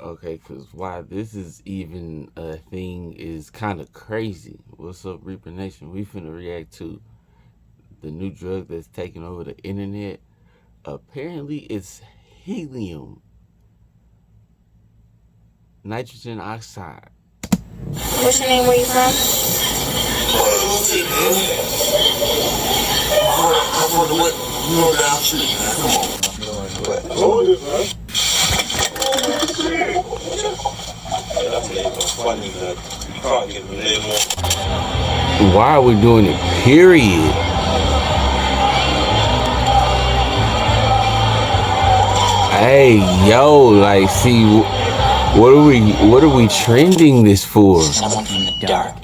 Okay, because why this is even a thing is kind of crazy. What's up, Reaper Nation? We finna react to the new drug that's taking over the internet. Apparently, it's helium, nitrogen oxide. What's your name? Where you from? Why are we doing it? Period. Hey, yo, like, see, what are we trending this for? Someone from the dark.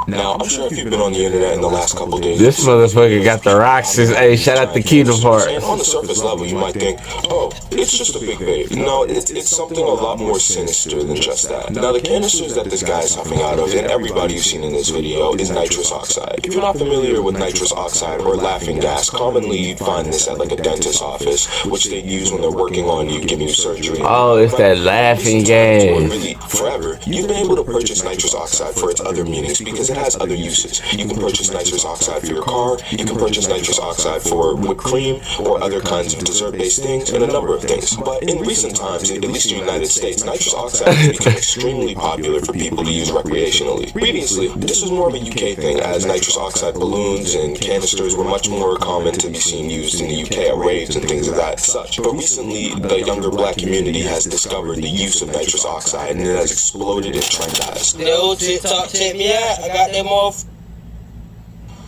Now, I'm sure if you've been on the internet in the last couple of days, This motherfucker got the rocks. Hey, shout out to Kingdom Hearts. And on the surface level, you might think, oh, it's just a big vape. No, it's something a lot more sinister than just that. Now, the canisters that this guy is huffing out of, and everybody you've seen in this video, is nitrous oxide. If you're not familiar with nitrous oxide or laughing gas, commonly you'd find this at like a dentist's office, which they use when they're working on you, giving you surgery. Oh, it's that laughing gas. Really, forever, you've been able to purchase nitrous oxide for its other meanings because it has other uses. You can purchase nitrous oxide for your car, you can purchase nitrous oxide for whipped cream or other kinds of dessert-based things, and a number of things. But in recent times, at least in the United States, nitrous oxide has become extremely popular for people to use recreationally. Previously, this was more of a UK thing, as nitrous oxide balloons and canisters were much more common to be seen used in the UK at raves and things of that such. But recently, the younger black community has discovered the use of nitrous oxide, and it has exploded in trendized. The old TikTok check me out. I got them off.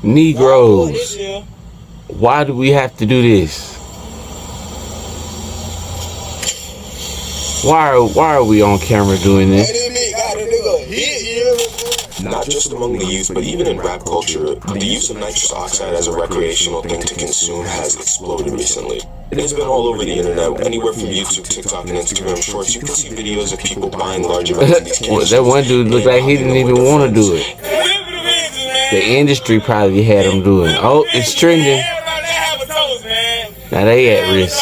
Negroes, why do we have to do this? Why are we on camera doing this? Not just among the youth, but even in rap culture, the use of nitrous oxide as a recreational thing to consume has exploded recently. It has been all over the internet, anywhere from YouTube, TikTok, and Instagram Shorts. You can see videos of people buying large amounts of these canisters. That one dude looked like he didn't even want to do it. The industry probably had him doing. Oh, it's trending. Now they at risk.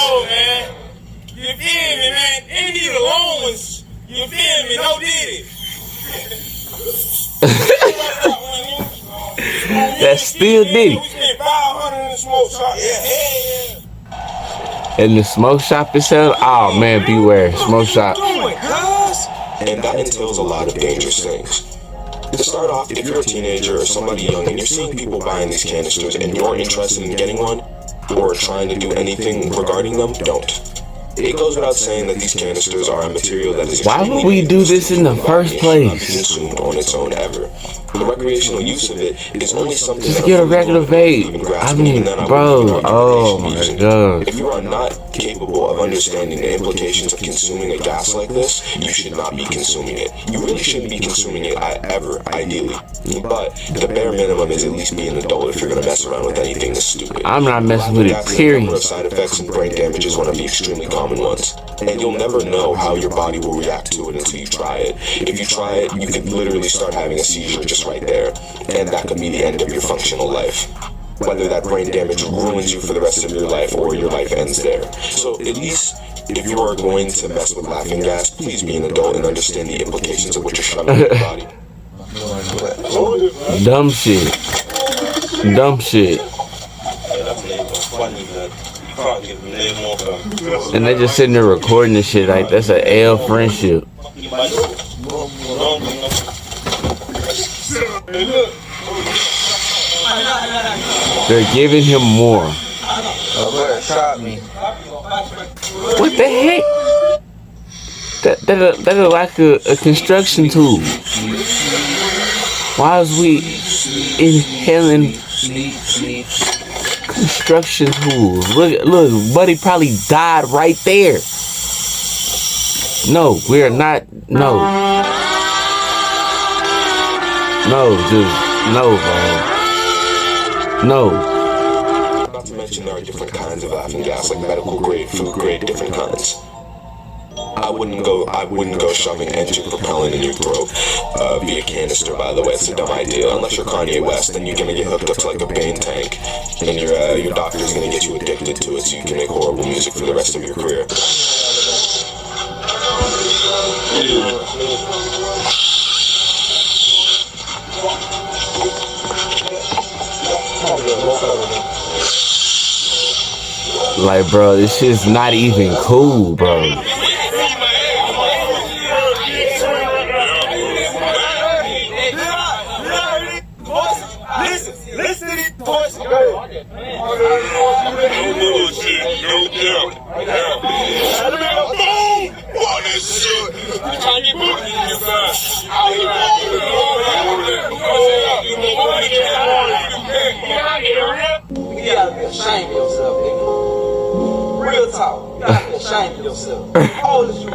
You feel me, man? They need the loans. You feel me? No did it. That's still Diddy. And the smoke shop itself, oh man, beware, smoke shop. And that entails a lot of dangerous things. To start off, if you're a teenager or somebody young and you're seeing people buying these canisters and you're interested in getting one or trying to do anything regarding them, don't. It goes without saying that these canisters are a material that is why would we do this in the first place? Consumed on its own ever. The recreational use of it is only something just get a regular vape. I mean, bro, oh my god. If you are not capable of understanding the implications of consuming a gas like this, you should not be consuming it. You really shouldn't be consuming it ever, ideally. But the bare minimum is at least be an adult if you're gonna mess around with anything this stupid. I'm not messing with it, period. Side effects and brain damage is one of the extremely common ones. And you'll never know how your body will react to it until you try it. If you try it, you could literally start having a seizure just right there. And that could be the end of your functional life. Whether that brain damage ruins you for the rest of your life or your life ends there. So at least if you are going to mess with laughing gas, please be an adult and understand the implications of what you're shoving in your body. Dumb shit. Dumb shit. And they just sitting there recording this shit like that's an L friendship. They're giving him more. What the heck? That look like a construction tool. Why is we inhaling construction tools? Look, buddy probably died right there. No, we're not. No, just no, bro. No. Not to mention there are different kinds of laughing gas, like medical grade, food grade, different kinds. I wouldn't go shoving engine propellant in your throat via canister, by the way. It's a dumb idea. Unless you're Kanye West, then you're gonna get hooked up to like a Bane tank, and your doctor's gonna get you addicted to it so you can make horrible music for the rest of your career. Like, bro, this shit's not even cool, bro. Listen to these voices. No bullshit, no doubt. On this shit. You trying to get booty in your face. You gotta be ashamed of yourself, nigga. Real talk. You gotta be ashamed of yourself. How old is you?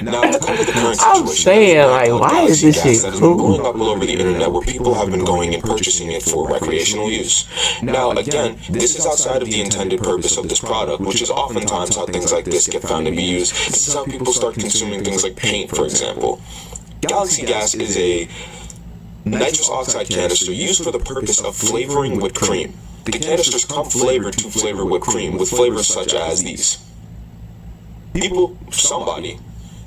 Now, to come to the current I'm situation, saying, like, why is this Galaxy shit Gas has been cool? blowing up all over the internet where people have been going and purchasing it for recreational use. Now, again, this is outside of the intended purpose of this product, which is oftentimes how things like this get found to be used. This is how people start consuming things like paint, for example. Galaxy Gas is a nitrous oxide canister used for the purpose of flavoring whipped cream. The canisters come flavored to flavor whipped cream with flavors such as these. Somebody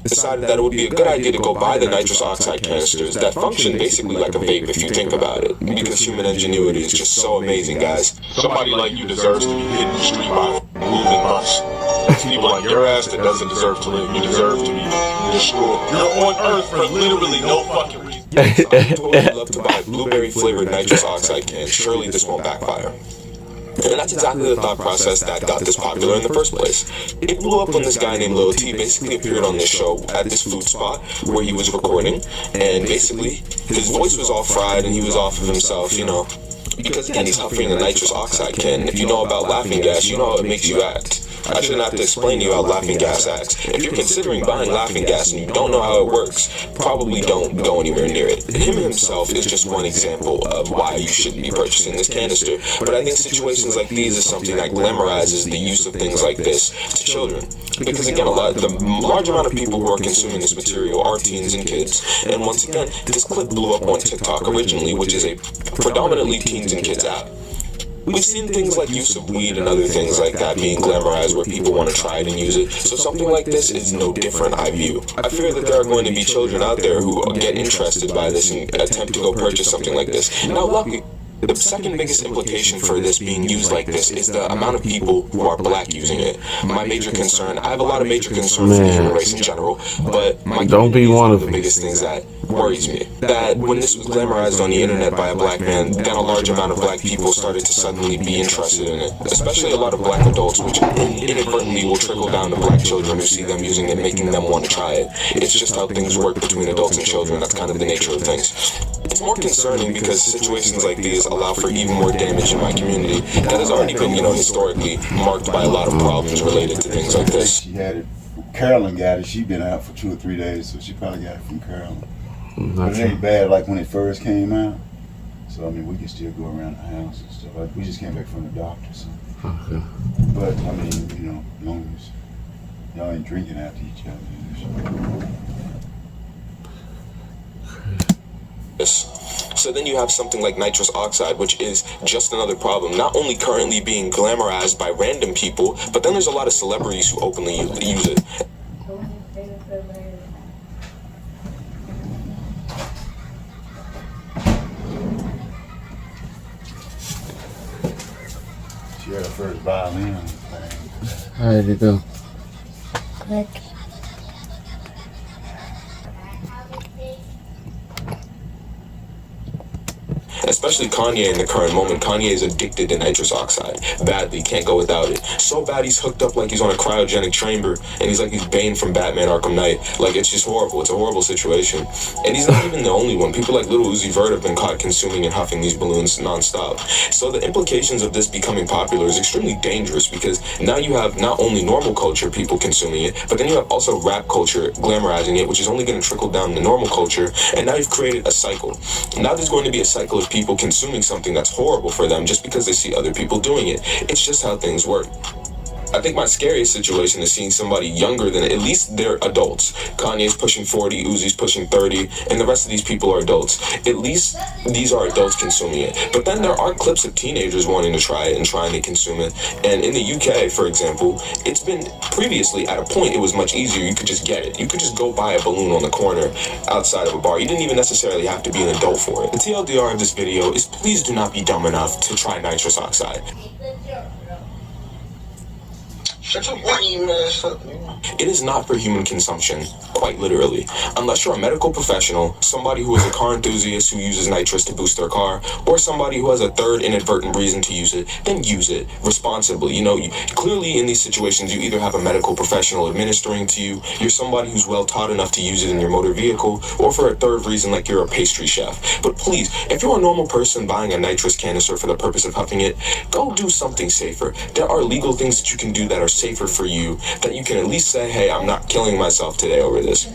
decided that it would be a good idea to go buy the nitrous oxide canisters that function basically like a vape if you think about it, because human ingenuity is just so amazing, guys. Somebody like you deserves to be hit in the street by a moving bus. It's people like your ass that doesn't deserve to live. You deserve to be destroyed. You're on Earth for literally no fucking reason. Yes, I would totally love to buy a blueberry flavored nitrous oxide can. Surely this won't backfire. And that's exactly the thought process that got this popular in the first place. It blew up when this guy named Lil T basically appeared on this show at this food spot where he was recording, and basically his voice was all fried and he was off of himself, you know, because again he's huffing a nitrous oxide can. If you know about laughing gas, you know how it makes you act. I shouldn't have to explain to you how laughing gas acts. If you're considering buying laughing gas and you don't know how it works, probably don't go anywhere near it. Him himself is just one example of why you shouldn't be purchasing this canister. But I think situations like these is something that glamorizes the use of things like this to children. Because again, the large amount of people who are consuming this material are teens and kids. And once again, this clip blew up on TikTok originally, which is a predominantly teens and kids app. We've seen things like use of weed and other things like that being glamorized where people want to try it and use it. So something like this is no different, I view. I fear that there are going to be children out there who get interested by this and attempt to go purchase something like this. Now, luckily, the second biggest implication for this being used like this is the amount of people who are black using it. My major concern, I have a lot of major concerns for the human race in general, but my Don't be one of the them. biggest things that worries me. That when this was glamorized on the internet by a black man, then a large amount of black people started to suddenly be interested in it. Especially a lot of black adults, which inadvertently will trickle down to black children who see them using it, making them want to try it. It's just how things work between adults and children. That's kind of the nature of things. It's more concerning because situations like these allow for even more damage in my community that has already been, historically marked by a lot of problems related to things like this. She had it. Carolyn got it. She been out for 2 or 3 days, so she probably got it from Carolyn. But it ain't bad like when it first came out. So I mean, we can still go around the house and stuff. We just came back from the doctor, so. Okay. But I mean, as long as y'all ain't drinking after each other. So then you have something like nitrous oxide, which is just another problem, not only currently being glamorized by random people, but then there's a lot of celebrities who openly use it. She had her first violin thing. How did it go? Look. Especially Kanye in the current moment. Kanye is addicted to nitrous oxide. Badly, can't go without it. So bad he's hooked up like he's on a cryogenic chamber, and he's like he's Bane from Batman Arkham Knight. Like, it's just horrible. It's a horrible situation. And he's not even the only one. People like Lil Uzi Vert have been caught consuming and huffing these balloons nonstop. So the implications of this becoming popular is extremely dangerous, because now you have not only normal culture people consuming it, but then you have also rap culture glamorizing it, which is only going to trickle down to normal culture, and now you've created a cycle. Now there's going to be a cycle of people consuming something that's horrible for them just because they see other people doing it. It's just how things work. I think my scariest situation is seeing somebody younger than, at least they're adults. Kanye's pushing 40, Uzi's pushing 30, and the rest of these people are adults. At least these are adults consuming it. But then there are clips of teenagers wanting to try it and trying to consume it. And in the UK, for example, it's been previously, at a point, it was much easier. You could just get it. You could just go buy a balloon on the corner outside of a bar. You didn't even necessarily have to be an adult for it. The TLDR of this video is please do not be dumb enough to try nitrous oxide. Shut your lame ass up, nigga. It is not for human consumption, quite literally. Unless you're a medical professional, somebody who is a car enthusiast who uses nitrous to boost their car, or somebody who has a third inadvertent reason to use it, then use it responsibly. You know, clearly in these situations, you either have a medical professional administering to you, you're somebody who's well taught enough to use it in your motor vehicle, or for a third reason, like you're a pastry chef. But please, if you're a normal person buying a nitrous canister for the purpose of huffing it, go do something safer. There are legal things that you can do that are safer for you, that you can at least say, hey, I'm not killing myself today over this.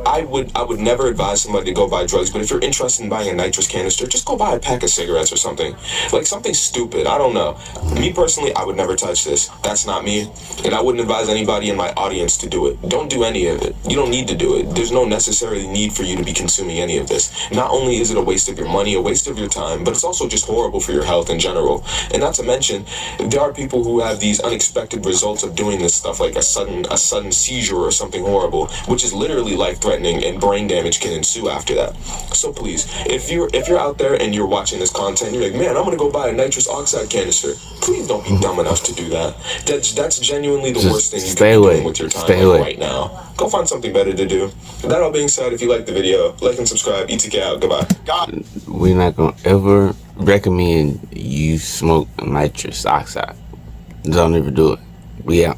I would never advise somebody to go buy drugs, but if you're interested in buying a nitrous canister, just go buy a pack of cigarettes or something. Like something stupid, I don't know. Me personally, I would never touch this. That's not me, and I wouldn't advise anybody in my audience to do it. Don't do any of it. You don't need to do it. There's no necessarily need for you to be consuming any of this. Not only is it a waste of your money, a waste of your time, but it's also just horrible for your health in general. And not to mention, there are people who have these unexpected results of doing this stuff, like a sudden seizure or something horrible, which is literally life-threatening, and brain damage can ensue after that. So please, if you're out there and you're watching this content, you're like, man, I'm gonna go buy a nitrous oxide canister. Please don't be dumb enough to do that. That's genuinely the worst thing you can be doing with your time right now. Go find something better to do. That all being said, if you like the video, like and subscribe. ETK out. Goodbye. We're not gonna ever recommend you smoke nitrous oxide. Don't ever do it. We out.